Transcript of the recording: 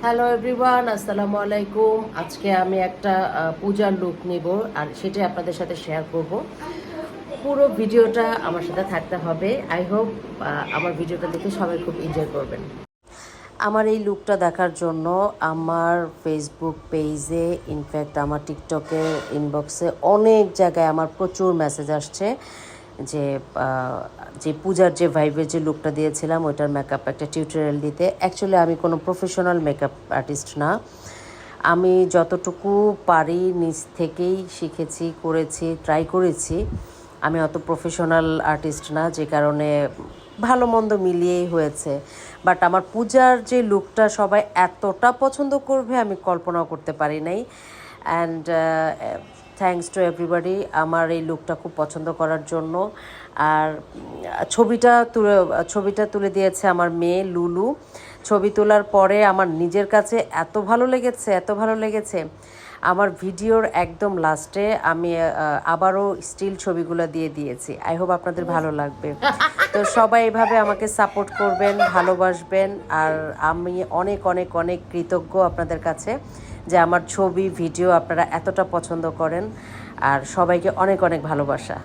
Hello everyone, আসসালামু আলাইকুম। আজকে আমি একটা পূজার লুক নিব আর সেটাই আপনাদের সাথে শেয়ার করব। পুরো ভিডিওটা আমার সাথে থাকতে হবে। আই হোপ আমার ভিডিওটা দেখে সবাই খুব এনজয় করবেন। আমার এই লুকটা দেখার জন্য আমার ফেসবুক পেজে, ইনফ্যাক্ট আমার টিকটকের ইনবক্সে অনেক জায়গায় আমার প্রচুর মেসেজ আসছে যে যে পূজার যে ভাইবের যে লুকটা দিয়েছিলাম ওইটার মেকআপ একটা টিউটোরিয়াল দিতে। অ্যাকচুয়ালি আমি কোনো প্রফেশনাল মেকআপ আর্টিস্ট না, আমি যতটুকু পারি নিজ থেকেই শিখেছি, করেছি, ট্রাই করেছি। আমি অত প্রফেশনাল আর্টিস্ট না, যে কারণে ভালো মন্দ মিলিয়েই হয়েছে। বাট আমার পূজার যে লুকটা সবাই এতটা পছন্দ করবে আমি কল্পনাও করতে পারি নাই। অ্যান্ড থ্যাঙ্কস টু এভরিবডি আমার এই লুকটা খুব পছন্দ করার জন্য। আর ছবিটা তুলে দিয়েছে আমার মেয়ে লুলু। ছবি তোলার পরে আমার নিজের কাছে এত ভালো লেগেছে। আমার ভিডিওর একদম লাস্টে আমি আবারও স্টিল ছবিগুলো দিয়ে দিয়েছি। আই হোপ আপনাদের ভালো লাগবে। তো সবাই এভাবে আমাকে সাপোর্ট করবেন, ভালোবাসবেন। আর আমি অনেক অনেক অনেক কৃতজ্ঞ আপনাদের কাছে যে আমার ছবি ভিডিও আপনারা এতটা পছন্দ করেন। আর সবাইকে অনেক অনেক ভালোবাসা।